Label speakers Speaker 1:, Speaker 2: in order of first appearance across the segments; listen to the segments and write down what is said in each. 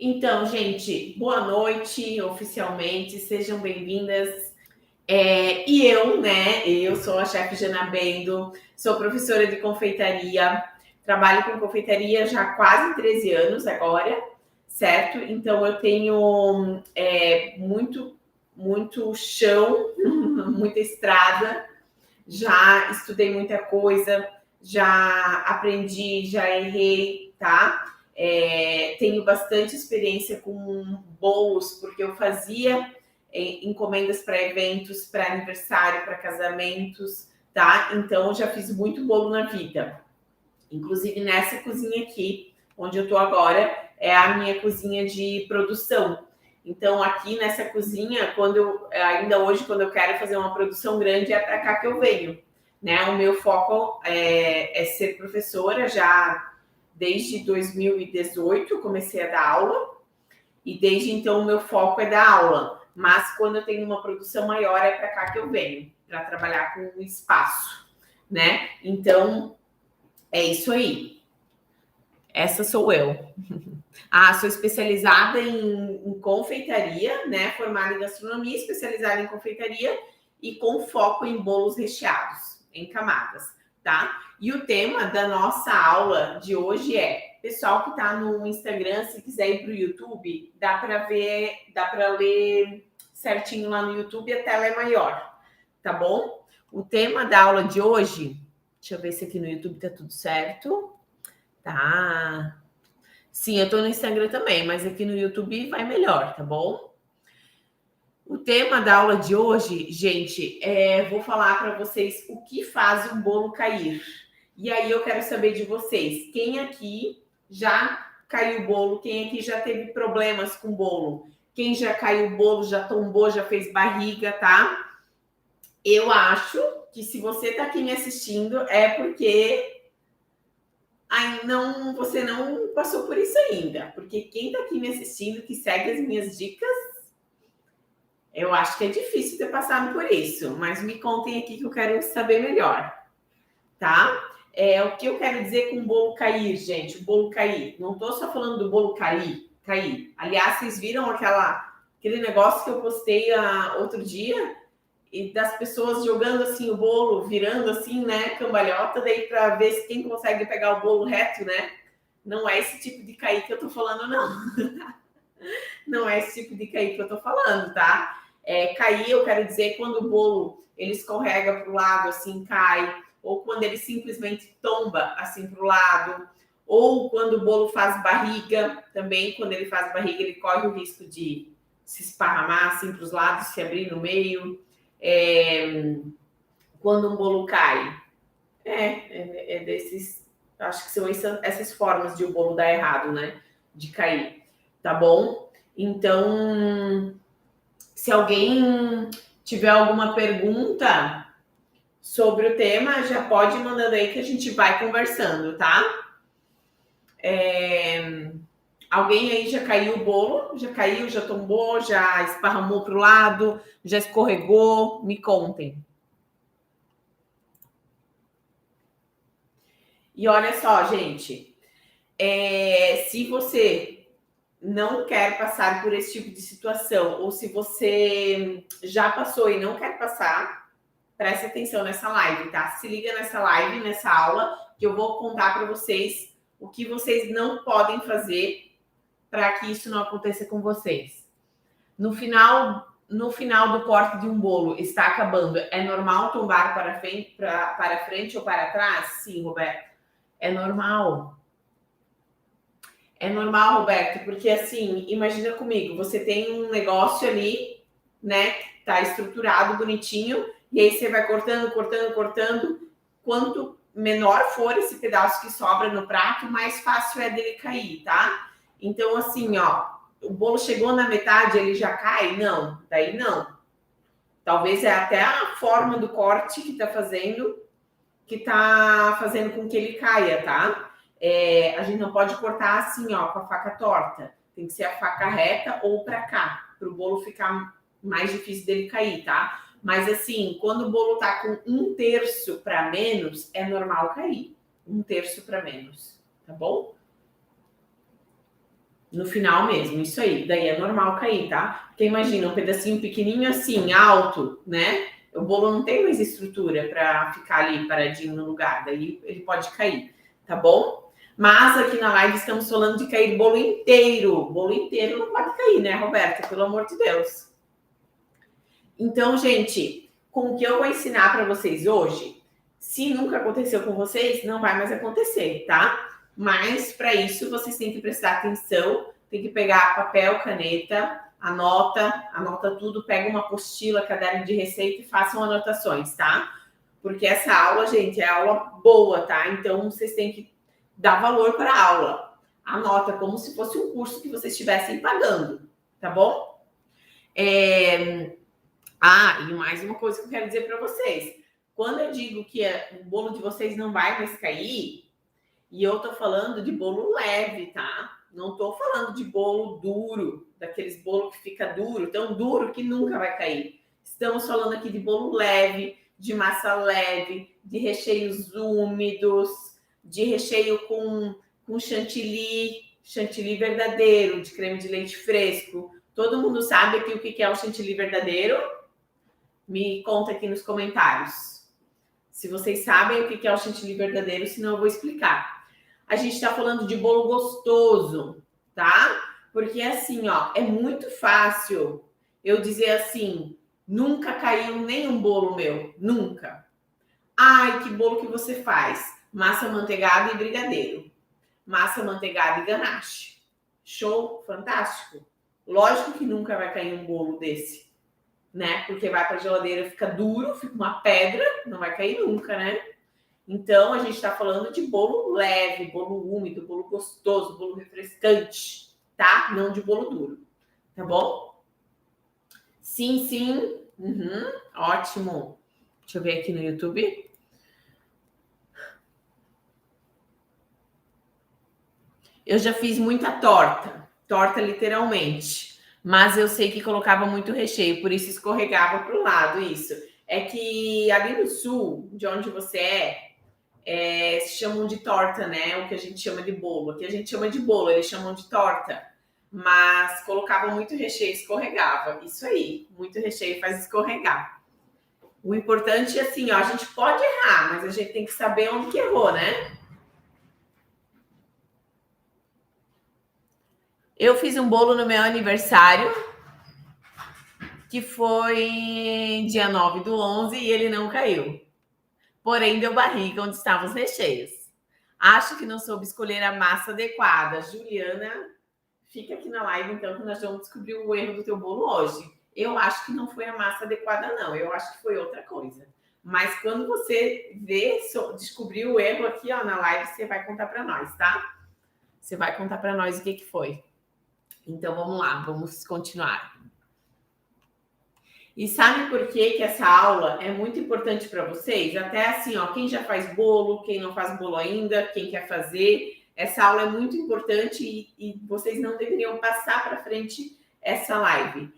Speaker 1: Então, gente, boa noite, oficialmente, sejam bem-vindas. Eu sou a chefe Jana Bendo, sou professora de confeitaria, trabalho com confeitaria já há quase 13 anos agora, certo? Então, eu tenho muito chão, muita estrada, já estudei muita coisa, já aprendi, já errei, tá? Tenho bastante experiência com bolos, porque eu fazia encomendas para eventos, para aniversário, para casamentos, tá? Então, já fiz muito bolo na vida. Inclusive, nessa cozinha aqui, onde eu tô agora, é a minha cozinha de produção. Então, aqui nessa cozinha, ainda hoje, quando eu quero fazer uma produção grande, é para cá que eu venho, né? O meu foco é ser professora, já desde 2018 eu comecei a dar aula, e desde então o meu foco é dar aula. Mas quando eu tenho uma produção maior, é para cá que eu venho, para trabalhar com o espaço, né? Então, é isso aí. Essa sou eu. Sou especializada em confeitaria, né? Formada em gastronomia, especializada em confeitaria e com foco em bolos recheados, em camadas, tá? E o tema da nossa aula de hoje pessoal que tá no Instagram, se quiser ir pro YouTube, dá para ler certinho lá no YouTube, a tela é maior, tá bom? O tema da aula de hoje, deixa eu ver se aqui no YouTube tá tudo certo. Tá. Sim, eu tô no Instagram também, mas aqui no YouTube vai melhor, tá bom? O tema da aula de hoje, gente, vou falar para vocês o que faz um bolo cair. E aí eu quero saber de vocês, quem aqui já caiu o bolo? Quem aqui já teve problemas com o bolo? Quem já caiu o bolo, já tombou, já fez barriga, tá? Eu acho que se você tá aqui me assistindo é porque você não passou por isso ainda, porque quem está aqui me assistindo, que segue as minhas dicas, eu acho que é difícil ter passado por isso, mas me contem aqui que eu quero saber melhor, tá? O que eu quero dizer com o bolo cair, gente, o bolo cair, não estou só falando do bolo cair. Aliás, vocês viram aquele negócio que eu postei outro dia, e das pessoas jogando assim o bolo, virando assim, né, cambalhota, daí para ver quem consegue pegar o bolo reto, né? Não é esse tipo de cair que eu tô falando, não. Não é esse tipo de cair que eu tô falando, tá? Cair, eu quero dizer, quando o bolo ele escorrega para o lado, assim, cai, ou quando ele simplesmente tomba, assim, para o lado, ou quando o bolo faz barriga, também, quando ele faz barriga, ele corre o risco de se esparramar, assim, para os lados, se abrir no meio. Quando um bolo cai. Desses. Acho que são essas formas de o bolo dar errado, né? De cair. Tá bom? Então, se alguém tiver alguma pergunta sobre o tema, já pode ir mandando aí que a gente vai conversando, tá? Alguém aí já caiu o bolo? Já caiu, já tombou, já esparramou para o lado, já escorregou? Me contem. E olha só, gente, se você não quer passar por esse tipo de situação, ou se você já passou e não quer passar, preste atenção nessa live, tá? Se liga nessa live, nessa aula, que eu vou contar para vocês o que vocês não podem fazer para que isso não aconteça com vocês. No final do corte de um bolo, está acabando, é normal tombar para frente ou para trás? Sim, Roberto. É normal. É normal, Roberto, porque assim, imagina comigo, você tem um negócio ali, né, tá estruturado, bonitinho, e aí você vai cortando. Quanto menor for esse pedaço que sobra no prato, mais fácil é dele cair, tá? Então, assim, ó, o bolo chegou na metade, ele já cai? Não, daí não. Talvez é até a forma do corte que tá fazendo com que ele caia, tá? A gente não pode cortar assim, ó, com a faca torta. Tem que ser a faca reta ou para cá, para o bolo ficar mais difícil dele cair, tá? Mas assim, quando o bolo tá com 1/3 para menos, é normal cair. 1/3 para menos, tá bom? No final mesmo, isso aí. Daí é normal cair, tá? Porque imagina, um pedacinho pequenininho assim, alto, né? O bolo não tem mais estrutura para ficar ali paradinho no lugar. Daí ele pode cair, tá bom? Mas aqui na live estamos falando de cair bolo inteiro. Bolo inteiro não pode cair, né, Roberta? Pelo amor de Deus. Então, gente, com o que eu vou ensinar para vocês hoje, se nunca aconteceu com vocês, não vai mais acontecer, tá? Mas para isso vocês têm que prestar atenção, tem que pegar papel, caneta, anota tudo, pega uma apostila, caderno de receita e façam anotações, tá? Porque essa aula, gente, é aula boa, tá? Então vocês têm que dar valor para a aula. Anota como se fosse um curso que vocês estivessem pagando, tá bom? E mais uma coisa que eu quero dizer para vocês. Quando eu digo que o bolo de vocês não vai mais cair, e eu tô falando de bolo leve, tá? Não tô falando de bolo duro, daqueles bolos que fica duro, tão duro que nunca vai cair. Estamos falando aqui de bolo leve, de massa leve, de recheios úmidos, de recheio com chantilly verdadeiro, de creme de leite fresco. Todo mundo sabe aqui o que é o chantilly verdadeiro? Me conta aqui nos comentários. Se vocês sabem o que é o chantilly verdadeiro, senão eu vou explicar. A gente está falando de bolo gostoso, tá? Porque assim, ó, é muito fácil eu dizer assim, nunca caiu nenhum bolo meu, nunca. Ai, que bolo que você faz? Massa manteigada e brigadeiro. Massa manteigada e ganache. Show, fantástico. Lógico que nunca vai cair um bolo desse, né? Porque vai para a geladeira, fica duro, fica uma pedra, não vai cair nunca, né? Então, a gente está falando de bolo leve, bolo úmido, bolo gostoso, bolo refrescante, tá? Não de bolo duro, tá bom? Sim, sim. Uhum, ótimo. Deixa eu ver aqui no YouTube. Eu já fiz muita torta literalmente. Mas eu sei que colocava muito recheio, por isso escorregava para o lado, isso. É que ali no sul, de onde você se chamam de torta, né? O que a gente chama de bolo. O que a gente chama de bolo, eles chamam de torta. Mas colocavam muito recheio, escorregava. Isso aí, muito recheio faz escorregar. O importante é assim, ó, a gente pode errar, mas a gente tem que saber onde que errou, né? Eu fiz um bolo no meu aniversário, que foi dia 9/11, e ele não caiu. Porém, deu barriga onde estavam os recheios. Acho que não soube escolher a massa adequada. Juliana, fica aqui na live, então, que nós vamos descobrir o erro do teu bolo hoje. Eu acho que não foi a massa adequada, não. Eu acho que foi outra coisa. Mas quando você descobrir o erro aqui, ó, na live, você vai contar para nós, tá? Você vai contar para nós o que foi. Então, vamos lá, vamos continuar. E sabe por que essa aula é muito importante para vocês? Até assim, ó, quem já faz bolo, quem não faz bolo ainda, quem quer fazer, essa aula é muito importante e vocês não deveriam passar para frente essa live.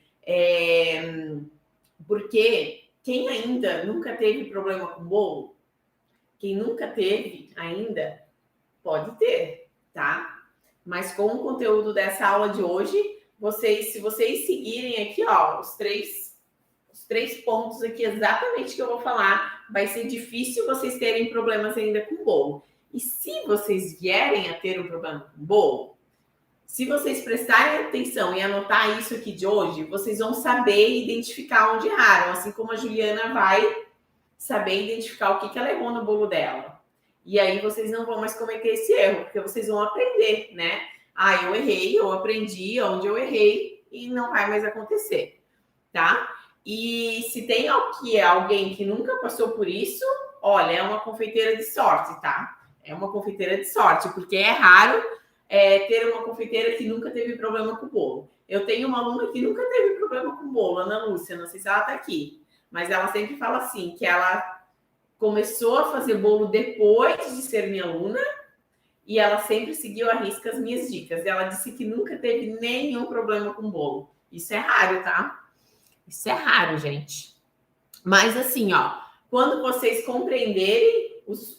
Speaker 1: Porque quem ainda nunca teve problema com bolo, quem nunca teve ainda, pode ter, tá? Mas com o conteúdo dessa aula de hoje, se vocês seguirem aqui, ó, os três pontos aqui exatamente que eu vou falar, vai ser difícil vocês terem problemas ainda com bolo. E se vocês vierem a ter um problema com bolo, se vocês prestarem atenção e anotar isso aqui de hoje, vocês vão saber identificar onde erraram, assim como a Juliana vai saber identificar o que ela errou no bolo dela. E aí vocês não vão mais cometer esse erro, porque vocês vão aprender, né? Ah, eu errei, eu aprendi onde eu errei e não vai mais acontecer, tá? E se tem alguém que nunca passou por isso, olha, é uma confeiteira de sorte, tá? É uma confeiteira de sorte, porque é raro ter uma confeiteira que nunca teve problema com o bolo. Eu tenho uma aluna que nunca teve problema com o bolo, Ana Lúcia, não sei se ela tá aqui, mas ela sempre fala assim, que ela começou a fazer bolo depois de ser minha aluna e ela sempre seguiu à risca as minhas dicas. Ela disse que nunca teve nenhum problema com bolo. Isso é raro, tá? Isso é raro, gente. Mas assim, ó, quando vocês compreenderem os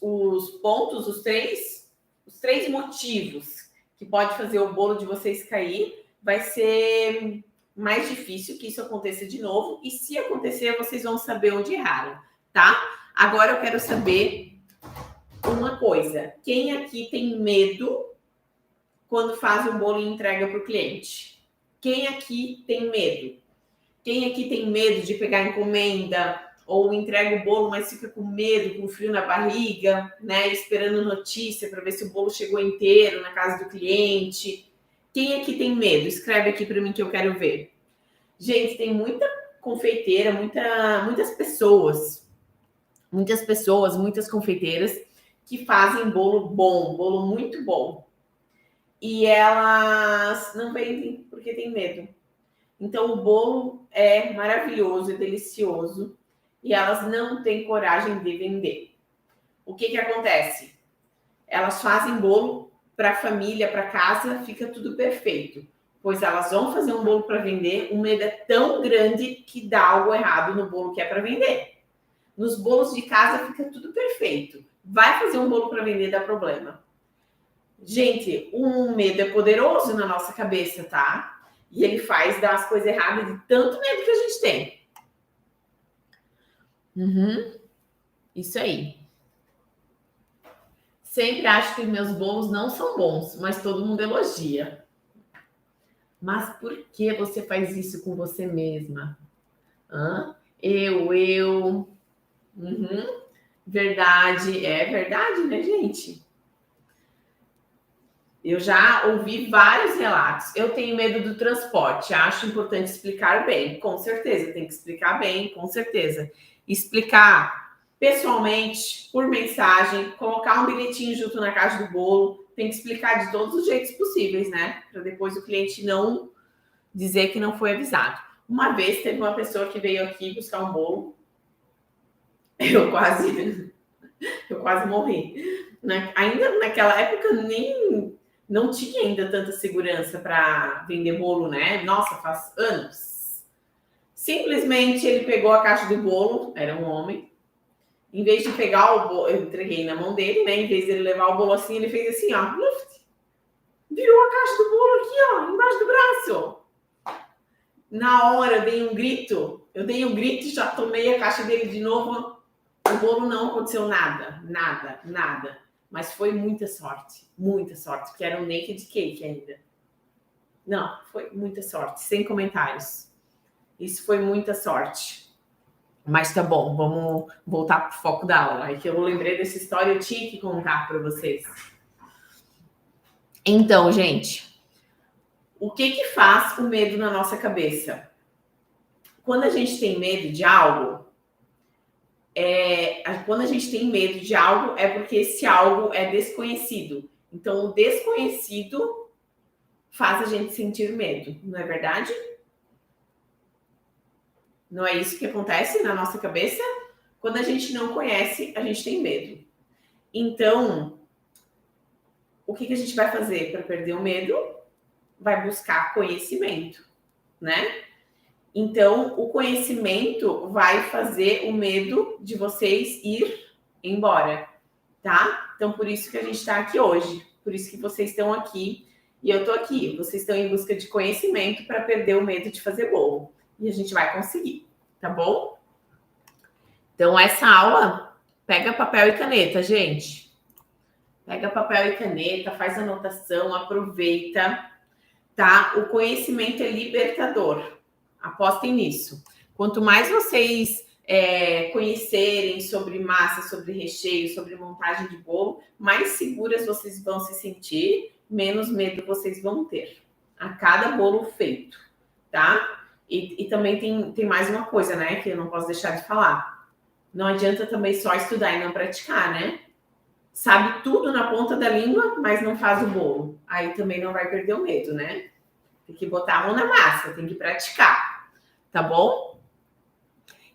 Speaker 1: pontos, os três motivos que pode fazer o bolo de vocês cair, vai ser mais difícil que isso aconteça de novo. E se acontecer, vocês vão saber onde erraram, tá? Agora eu quero saber uma coisa. Quem aqui tem medo quando faz um bolo e entrega para o cliente? Quem aqui tem medo? Quem aqui tem medo de pegar encomenda ou entrega o bolo, mas fica com medo, com frio na barriga, né? Esperando notícia para ver se o bolo chegou inteiro na casa do cliente. Quem aqui tem medo? Escreve aqui para mim que eu quero ver. Gente, tem muita confeiteira, muitas pessoas, muitas confeiteiras que fazem bolo bom, bolo muito bom. E elas não vendem porque tem medo. Então, o bolo é maravilhoso, é delicioso, e elas não têm coragem de vender. O que acontece? Elas fazem bolo para a família, para casa, fica tudo perfeito. Pois elas vão fazer um bolo para vender, o medo é tão grande que dá algo errado no bolo que é para vender. Nos bolos de casa fica tudo perfeito. Vai fazer um bolo para vender, dá problema. Gente, o medo é poderoso na nossa cabeça, tá? E ele faz dar as coisas erradas de tanto medo que a gente tem. Isso aí. Sempre acho que meus bolos não são bons, mas todo mundo elogia. Mas por que você faz isso com você mesma? Eu. Verdade. É verdade, né, gente? Eu já ouvi vários relatos. Eu tenho medo do transporte. Acho importante explicar bem. Com certeza, tem que explicar bem, com certeza. Explicar pessoalmente, por mensagem, colocar um bilhetinho junto na caixa do bolo. Tem que explicar de todos os jeitos possíveis, né? Para depois o cliente não dizer que não foi avisado. Uma vez teve uma pessoa que veio aqui buscar um bolo. Eu quase morri. Ainda naquela época não tinha ainda tanta segurança para vender bolo, né? Nossa, faz anos. Simplesmente ele pegou a caixa do bolo, era um homem. Em vez de pegar o bolo, eu entreguei na mão dele, né? Em vez de ele levar o bolo assim, ele fez assim, ó. Virou a caixa do bolo aqui, ó, embaixo do braço. Na hora eu dei um grito e já tomei a caixa dele de novo. O bolo não aconteceu nada. Mas foi muita sorte, porque era um naked cake ainda. Não, foi muita sorte, sem comentários. Isso foi muita sorte. Mas tá bom, vamos voltar pro foco da aula. É que eu lembrei dessa história, eu tinha que contar para vocês. Então, gente, o que faz o medo na nossa cabeça? Quando a gente tem medo de algo, quando a gente tem medo de algo, é porque esse algo é desconhecido. Então, o desconhecido faz a gente sentir medo, não é verdade? Não é isso que acontece na nossa cabeça? Quando a gente não conhece, a gente tem medo. Então, o que a gente vai fazer para perder o medo? Vai buscar conhecimento, né? Então, o conhecimento vai fazer o medo de vocês ir embora, tá? Então, por isso que a gente está aqui hoje, por isso que vocês estão aqui e eu estou aqui. Vocês estão em busca de conhecimento para perder o medo de fazer bolo. E a gente vai conseguir, tá bom? Então, essa aula, pega papel e caneta, gente. Pega papel e caneta, faz anotação, aproveita, tá? O conhecimento é libertador. Apostem nisso. Quanto mais vocês conhecerem sobre massa, sobre recheio, sobre montagem de bolo, mais seguras vocês vão se sentir, menos medo vocês vão ter a cada bolo feito, tá? E também tem mais uma coisa, né, que eu não posso deixar de falar. Não adianta também só estudar e não praticar, né? Sabe tudo na ponta da língua, mas não faz o bolo. Aí também não vai perder o medo, né? Tem que botar a mão na massa, tem que praticar, tá bom?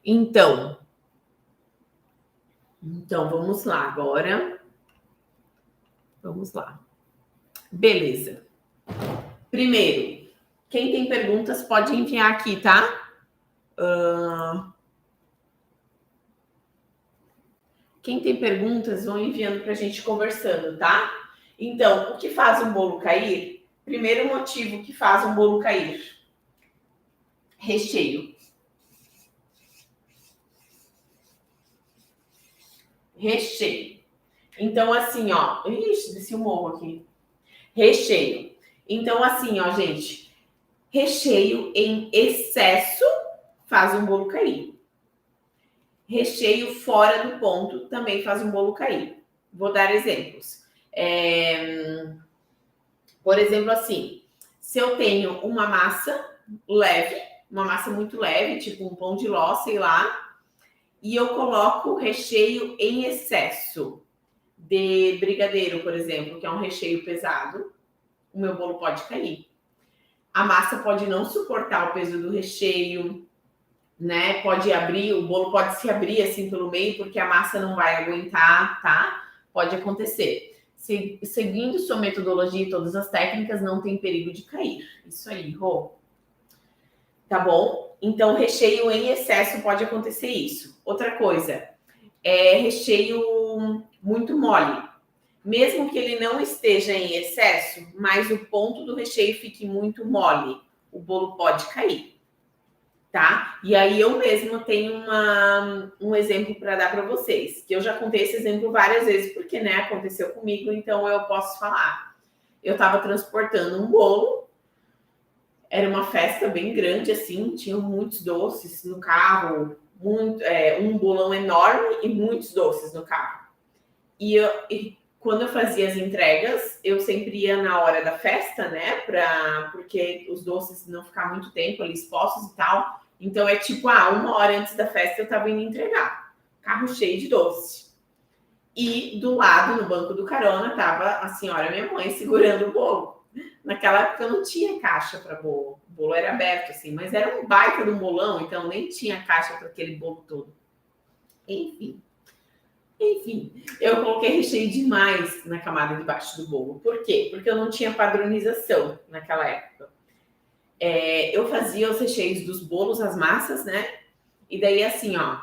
Speaker 1: Então vamos lá agora. Vamos lá. Beleza. Primeiro, quem tem perguntas pode enviar aqui, tá? Quem tem perguntas, vão enviando para a gente conversando, tá? Então, o que faz um bolo cair? Primeiro motivo que faz um bolo cair: recheio. Recheio. Então, assim, ó. Ixi, desci o morro aqui. Recheio. Então, assim, ó, gente. Recheio em excesso faz um bolo cair. Recheio fora do ponto também faz um bolo cair. Vou dar exemplos. Por exemplo, assim, se eu tenho uma massa leve, uma massa muito leve, tipo um pão de ló, sei lá, e eu coloco recheio em excesso de brigadeiro, por exemplo, que é um recheio pesado, o meu bolo pode cair. A massa pode não suportar o peso do recheio, né? Pode abrir, o bolo pode se abrir assim pelo meio, porque a massa não vai aguentar, tá? Pode acontecer. Seguindo sua metodologia e todas as técnicas, não tem perigo de cair. Isso aí, Rô. Tá bom? Então, recheio em excesso pode acontecer isso. Outra coisa, recheio muito mole. Mesmo que ele não esteja em excesso, mas o ponto do recheio fique muito mole, o bolo pode cair, tá? E aí eu mesma tenho um exemplo para dar para vocês, que eu já contei esse exemplo várias vezes, porque, né, aconteceu comigo, então eu posso falar. Eu estava transportando um bolo, era uma festa bem grande, assim, tinham muitos doces no carro, um bolão enorme e muitos doces no carro. E quando eu fazia as entregas, eu sempre ia na hora da festa, né? Porque os doces não ficar muito tempo ali expostos e tal. Então é tipo, uma hora antes da festa eu tava indo entregar. Carro cheio de doce. E do lado, no banco do carona, tava a senhora, minha mãe, segurando o bolo. Naquela época eu não tinha caixa para bolo. O bolo era aberto, assim, mas era um baita de um bolão, então nem tinha caixa para aquele bolo todo. Enfim, eu coloquei recheio demais na camada de baixo do bolo. Por quê? Porque eu não tinha padronização naquela época. Eu fazia os recheios dos bolos, as massas, né? E daí assim, ó.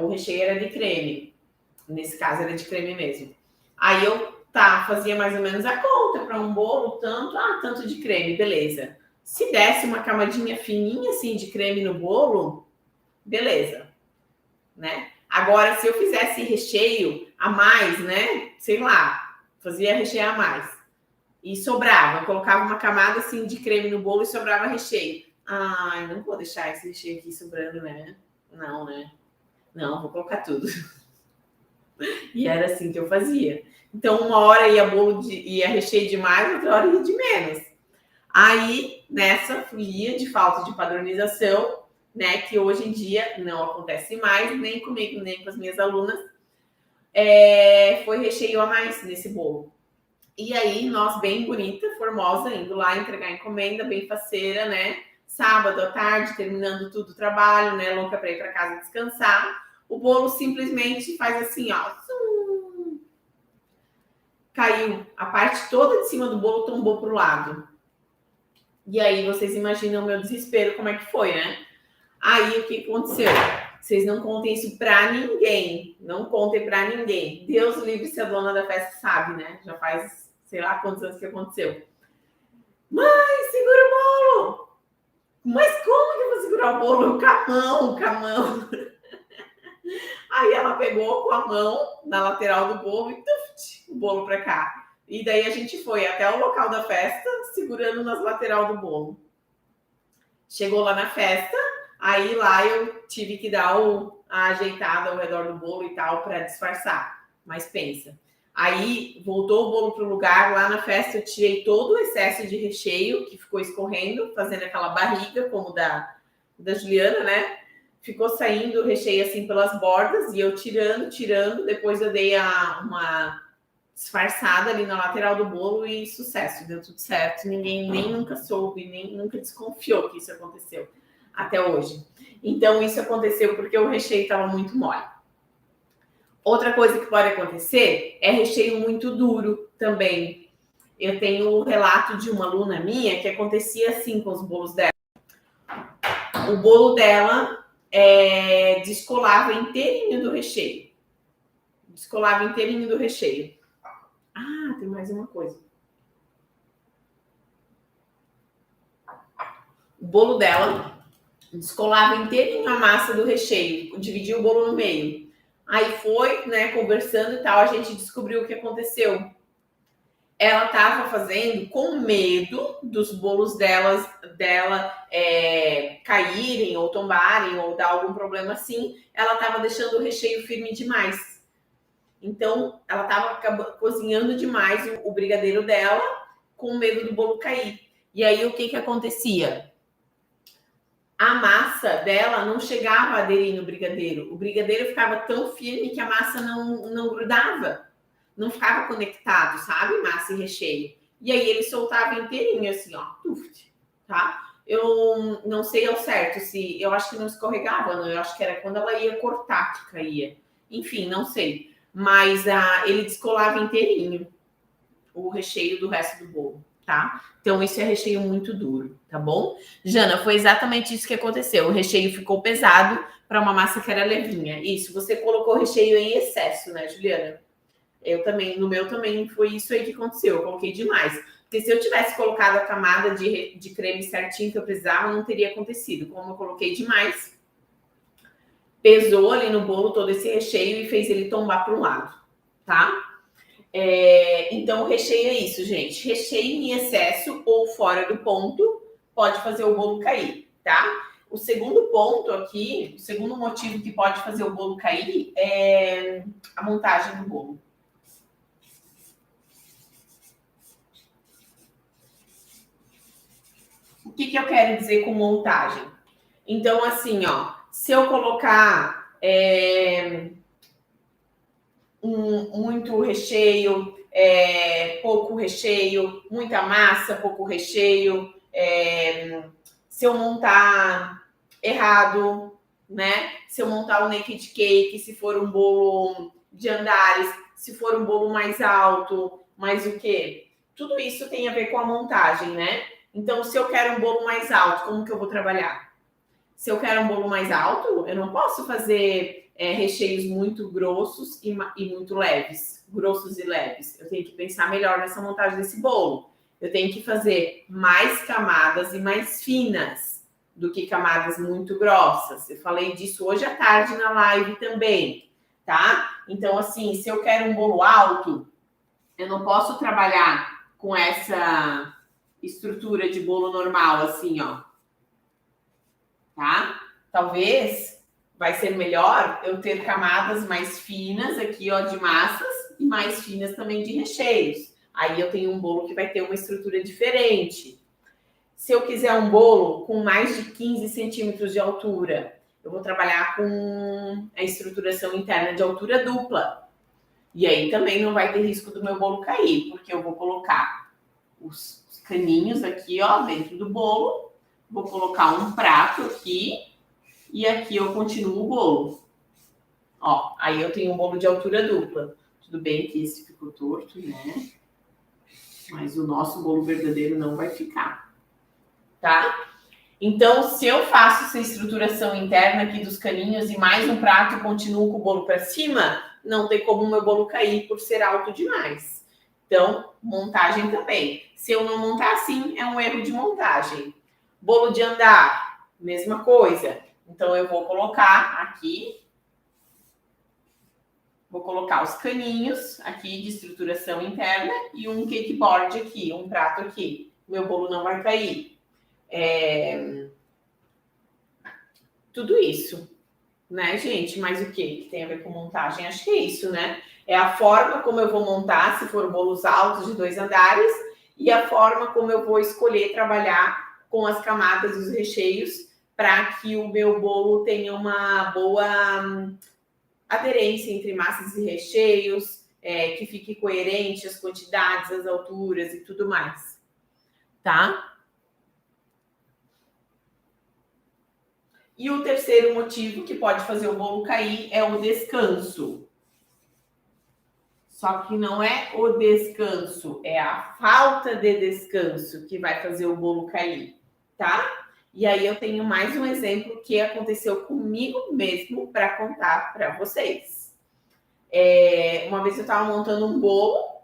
Speaker 1: O recheio era de creme. Nesse caso era de creme mesmo. Aí eu fazia mais ou menos a conta para um bolo, tanto de creme, beleza. Se desse uma camadinha fininha assim de creme no bolo, beleza, né? Agora, se eu fizesse recheio a mais, né? Sei lá, fazia recheio a mais. E sobrava, eu colocava uma camada assim de creme no bolo e sobrava recheio. Ai, não vou deixar esse recheio aqui sobrando, né? Não, né? Não, vou colocar tudo. E era assim que eu fazia. Então, uma hora ia recheio de mais, outra hora ia de menos. Aí, nessa folia de falta de padronização, né, que hoje em dia não acontece mais, nem comigo, nem com as minhas alunas, foi recheio a mais nesse bolo. E aí, nós, bem bonita, formosa, indo lá entregar encomenda, bem faceira, né? Sábado à tarde, terminando tudo o trabalho, né? Louca para ir para casa descansar. O bolo simplesmente faz assim, ó. Caiu. A parte toda de cima do bolo tombou pro lado. E aí, vocês imaginam o meu desespero, como é que foi, né? Aí, o que aconteceu? Vocês não contem isso pra ninguém. Não contem pra ninguém. Deus livre se a dona da festa sabe, né? Já faz, sei lá quantos anos que aconteceu. Mãe, segura o bolo! Mas como que eu vou segurar o bolo? Com a mão. Aí ela pegou com a mão na lateral do bolo e o bolo pra cá. E daí a gente foi até o local da festa, segurando nas lateral do bolo. Chegou lá na festa, aí lá eu tive que dar a ajeitada ao redor do bolo e tal para disfarçar. Mas pensa. Aí voltou o bolo pro lugar, lá na festa eu tirei todo o excesso de recheio que ficou escorrendo, fazendo aquela barriga como da Juliana, né? Ficou saindo o recheio assim pelas bordas e eu tirando. Depois eu dei uma disfarçada ali na lateral do bolo e sucesso, deu tudo certo. Ninguém nem nunca soube, nem nunca desconfiou que isso aconteceu até hoje. Então, isso aconteceu porque o recheio estava muito mole. Outra coisa que pode acontecer é recheio muito duro também. Eu tenho o relato de uma aluna minha que acontecia assim com os bolos dela. O bolo dela descolava inteirinho do recheio. Descolava inteirinho do recheio. Ah, tem mais uma coisa. O bolo dela descolava inteirinho a massa do recheio, dividia o bolo no meio. Aí foi, né, conversando e tal, a gente descobriu o que aconteceu. Ela estava fazendo com medo dos bolos dela caírem ou tombarem ou dar algum problema assim. Ela estava deixando o recheio firme demais. Então, ela estava cozinhando demais o brigadeiro dela com medo do bolo cair. E aí, o que acontecia? A massa dela não chegava a aderir no brigadeiro. O brigadeiro ficava tão firme que a massa não grudava. Não ficava conectado, sabe? Massa e recheio. E aí ele soltava inteirinho, assim, ó. Tuft, tá? Eu não sei ao certo se... Eu acho que não escorregava, não. Eu acho que era quando ela ia cortar que caía. Enfim, não sei. Mas ele descolava inteirinho o recheio do resto do bolo, tá? Então, esse é recheio muito duro, tá bom? Jana, foi exatamente isso que aconteceu. O recheio ficou pesado para uma massa que era levinha. Isso, você colocou o recheio em excesso, né, Juliana? Eu também, no meu também foi isso aí que aconteceu. Eu coloquei demais. Porque se eu tivesse colocado a camada de creme certinho que eu precisava, não teria acontecido. Como eu coloquei demais, pesou ali no bolo todo esse recheio e fez ele tombar para um lado, tá? Então, o recheio é isso, gente. Recheio em excesso ou fora do ponto pode fazer o bolo cair, tá? O segundo ponto aqui, o segundo motivo que pode fazer o bolo cair é a montagem do bolo. O que eu quero dizer com montagem? Então, assim, ó, se eu colocar muito recheio, pouco recheio, muita massa, pouco recheio, se eu montar errado, né? Se eu montar um naked cake, se for um bolo de andares, se for um bolo mais alto, mais o quê? Tudo isso tem a ver com a montagem, né? Então, se eu quero um bolo mais alto, como que eu vou trabalhar? Se eu quero um bolo mais alto, eu não posso fazer recheios muito grossos e muito leves, grossos e leves. Eu tenho que pensar melhor nessa montagem desse bolo. Eu tenho que fazer mais camadas e mais finas do que camadas muito grossas. Eu falei disso hoje à tarde na live também, tá? Então, assim, se eu quero um bolo alto, eu não posso trabalhar com essa estrutura de bolo normal, assim, ó. Tá? Talvez vai ser melhor eu ter camadas mais finas aqui, ó, de massas e mais finas também de recheios. Aí eu tenho um bolo que vai ter uma estrutura diferente. Se eu quiser um bolo com mais de 15 centímetros de altura, eu vou trabalhar com a estruturação interna de altura dupla. E aí também não vai ter risco do meu bolo cair, porque eu vou colocar os caninhos aqui, ó, dentro do bolo. Vou colocar um prato aqui e aqui eu continuo o bolo. Ó, aí eu tenho um bolo de altura dupla. Tudo bem que esse ficou torto, né? Mas o nosso bolo verdadeiro não vai ficar, tá? Então, se eu faço essa estruturação interna aqui dos caninhos e mais um prato e continuo com o bolo para cima, não tem como o meu bolo cair por ser alto demais. Então, montagem também. Se eu não montar assim, é um erro de montagem. Bolo de andar, mesma coisa. Então, eu vou colocar aqui, vou colocar os caninhos aqui de estruturação interna e um cake board aqui, um prato aqui. Meu bolo não vai cair. Tudo isso, né, gente? Mas o que tem a ver com montagem? Acho que é isso, né? É a forma como eu vou montar, se for bolos altos de 2 andares, e a forma como eu vou escolher trabalhar com as camadas e os recheios para que o meu bolo tenha uma boa aderência entre massas e recheios, que fique coerente as quantidades, as alturas e tudo mais, tá? E o terceiro motivo que pode fazer o bolo cair é o descanso. Só que não é o descanso, é a falta de descanso que vai fazer o bolo cair, tá? E aí eu tenho mais um exemplo que aconteceu comigo mesmo para contar para vocês. Uma vez eu estava montando um bolo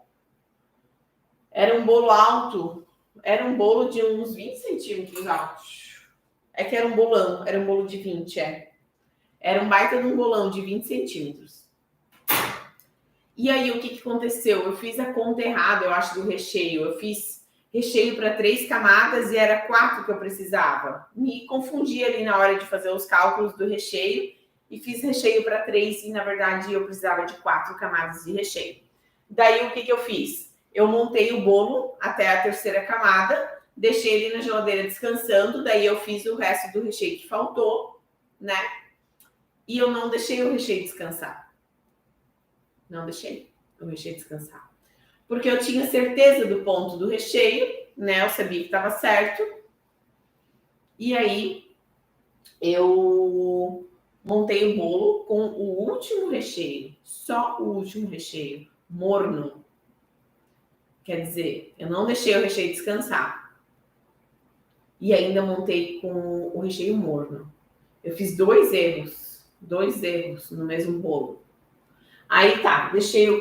Speaker 1: Era um bolo alto, era um bolo de uns 20 centímetros altos. É que era um bolão, era um bolo de 20, Era um baita de um bolão de 20 centímetros. E aí, o que aconteceu? Eu fiz a conta errada, eu acho, do recheio. Eu fiz recheio para 3 camadas e era 4 que eu precisava. Me confundi ali na hora de fazer os cálculos do recheio e fiz recheio para 3 e, na verdade, eu precisava de 4 camadas de recheio. Daí, o que eu fiz? Eu montei o bolo até a 3ª camada, deixei ele na geladeira descansando, daí eu fiz o resto do recheio que faltou, né? E eu não deixei o recheio descansar. Não deixei o recheio descansar. Porque eu tinha certeza do ponto do recheio, né? Eu sabia que estava certo. E aí, eu montei o bolo com o último recheio. Só o último recheio. Morno. Quer dizer, eu não deixei o recheio descansar. E ainda montei com o recheio morno. Eu fiz 2 erros. 2 erros no mesmo bolo. Aí tá,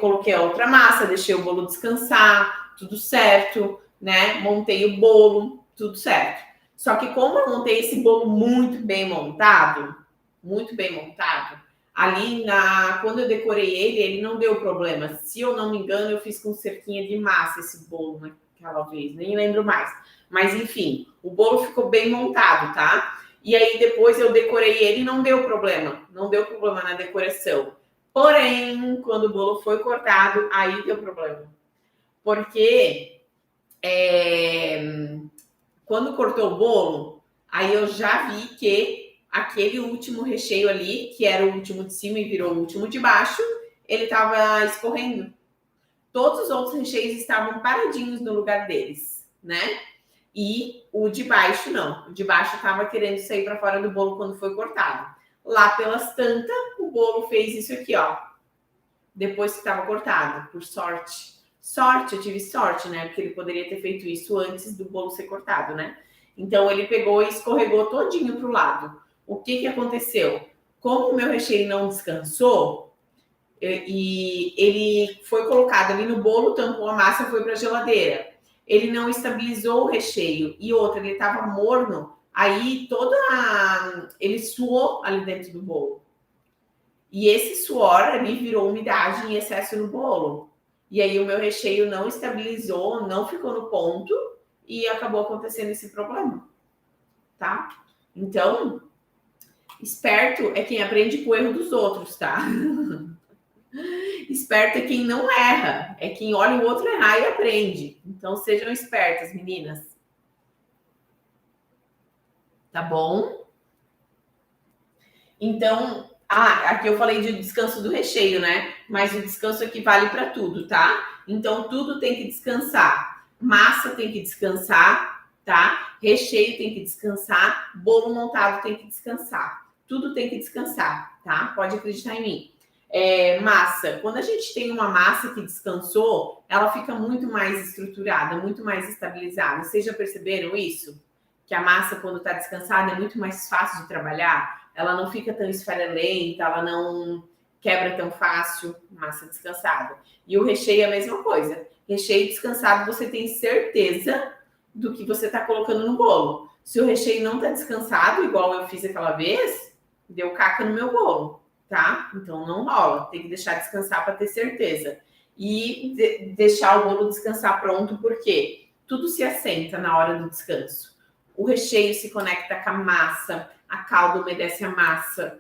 Speaker 1: coloquei a outra massa, deixei o bolo descansar, tudo certo, né? Montei o bolo, tudo certo. Só que como eu montei esse bolo muito bem montado, ali quando eu decorei ele não deu problema. Se eu não me engano, eu fiz com cerquinha de massa esse bolo naquela vez, nem lembro mais. Mas enfim, o bolo ficou bem montado, tá? E aí depois eu decorei ele e não deu problema na decoração. Porém, quando o bolo foi cortado, aí deu problema. Porque quando cortou o bolo, aí eu já vi que aquele último recheio ali, que era o último de cima e virou o último de baixo, ele estava escorrendo. Todos os outros recheios estavam paradinhos no lugar deles, né? E o de baixo não. O de baixo estava querendo sair para fora do bolo quando foi cortado. Lá pelas tantas, o bolo fez isso aqui, ó. Depois que estava cortado, por sorte. Eu tive sorte, né? Porque ele poderia ter feito isso antes do bolo ser cortado, né? Então, ele pegou e escorregou todinho para o lado. O que aconteceu? Como o meu recheio não descansou, e ele foi colocado ali no bolo, tampou a massa e foi para a geladeira. Ele não estabilizou o recheio. E outra, ele estava morno, aí ele suou ali dentro do bolo. E esse suor ali virou umidade em excesso no bolo. E aí o meu recheio não estabilizou, não ficou no ponto e acabou acontecendo esse problema, tá? Então, esperto é quem aprende com o erro dos outros, tá? Esperto é quem não erra, é quem olha o outro errar e aprende. Então, sejam espertas, meninas. Tá bom? Então, aqui eu falei de descanso do recheio, né? Mas o descanso aqui vale para tudo, tá? Então, tudo tem que descansar. Massa tem que descansar, tá? Recheio tem que descansar. Bolo montado tem que descansar. Tudo tem que descansar, tá? Pode acreditar em mim. Massa. Quando a gente tem uma massa que descansou, ela fica muito mais estruturada, muito mais estabilizada. Vocês já perceberam isso? Que a massa, quando está descansada, é muito mais fácil de trabalhar? Ela não fica tão esfarelenta, ela não quebra tão fácil, massa descansada. E o recheio é a mesma coisa. Recheio descansado, você tem certeza do que você está colocando no bolo. Se o recheio não está descansado, igual eu fiz aquela vez, deu caca no meu bolo, tá? Então não rola, tem que deixar descansar para ter certeza. E deixar o bolo descansar pronto, porque tudo se assenta na hora do descanso. O recheio se conecta com a massa, a calda umedece a massa,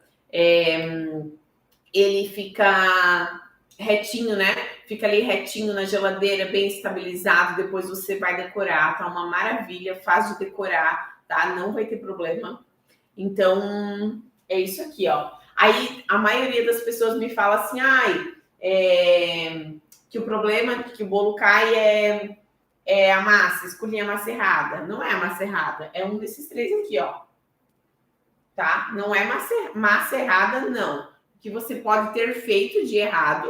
Speaker 1: ele fica retinho, né? Fica ali retinho na geladeira, bem estabilizado. Depois você vai decorar, tá uma maravilha, fácil de decorar, tá? Não vai ter problema. Então, é isso aqui, ó. Aí, a maioria das pessoas me fala assim, que o problema é que o bolo cai é a massa, escolhi a massa errada. Não é a massa errada, é um desses 3 aqui, ó. Tá? Não é massa errada, não. O que você pode ter feito de errado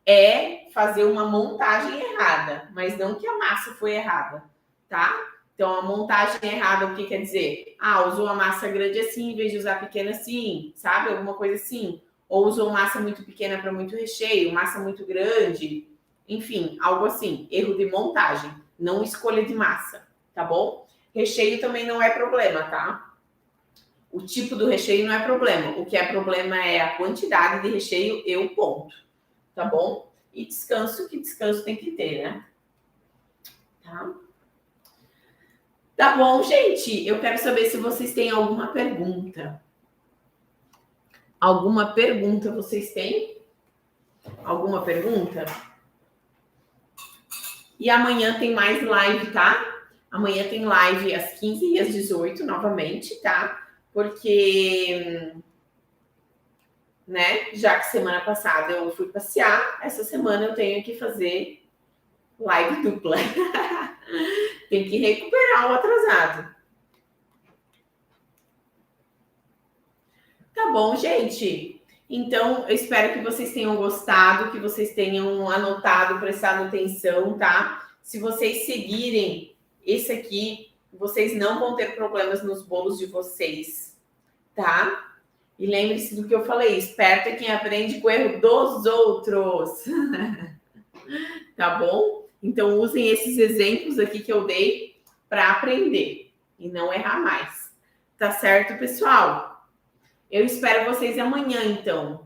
Speaker 1: é fazer uma montagem errada, mas não que a massa foi errada, tá? Então, a montagem errada, o que quer dizer? Usou a massa grande assim, em vez de usar pequena assim, sabe? Alguma coisa assim. Ou usou massa muito pequena para muito recheio, massa muito grande. Enfim, algo assim. Erro de montagem. não escolha de massa, tá bom? Recheio também não é problema, tá? O tipo do recheio não é problema. O que é problema é a quantidade de recheio e o ponto, tá bom? E descanso, que descanso tem que ter, né? Tá? Tá bom, gente? Eu quero saber se vocês têm alguma pergunta. Alguma pergunta vocês têm? Alguma pergunta? E amanhã tem mais live, tá? Amanhã tem live às 15 e às 18, novamente, tá? Porque, né, já que semana passada eu fui passear, essa semana eu tenho que fazer live dupla. Tem que recuperar o atrasado. Tá bom, gente? Então, eu espero que vocês tenham gostado, que vocês tenham anotado, prestado atenção, tá? Se vocês seguirem esse aqui, vocês não vão ter problemas nos bolos de vocês, tá? E lembre-se do que eu falei, esperto é quem aprende com o erro dos outros. Tá bom? Então, usem esses exemplos aqui que eu dei para aprender e não errar mais. Tá certo, pessoal? Eu espero vocês amanhã, então.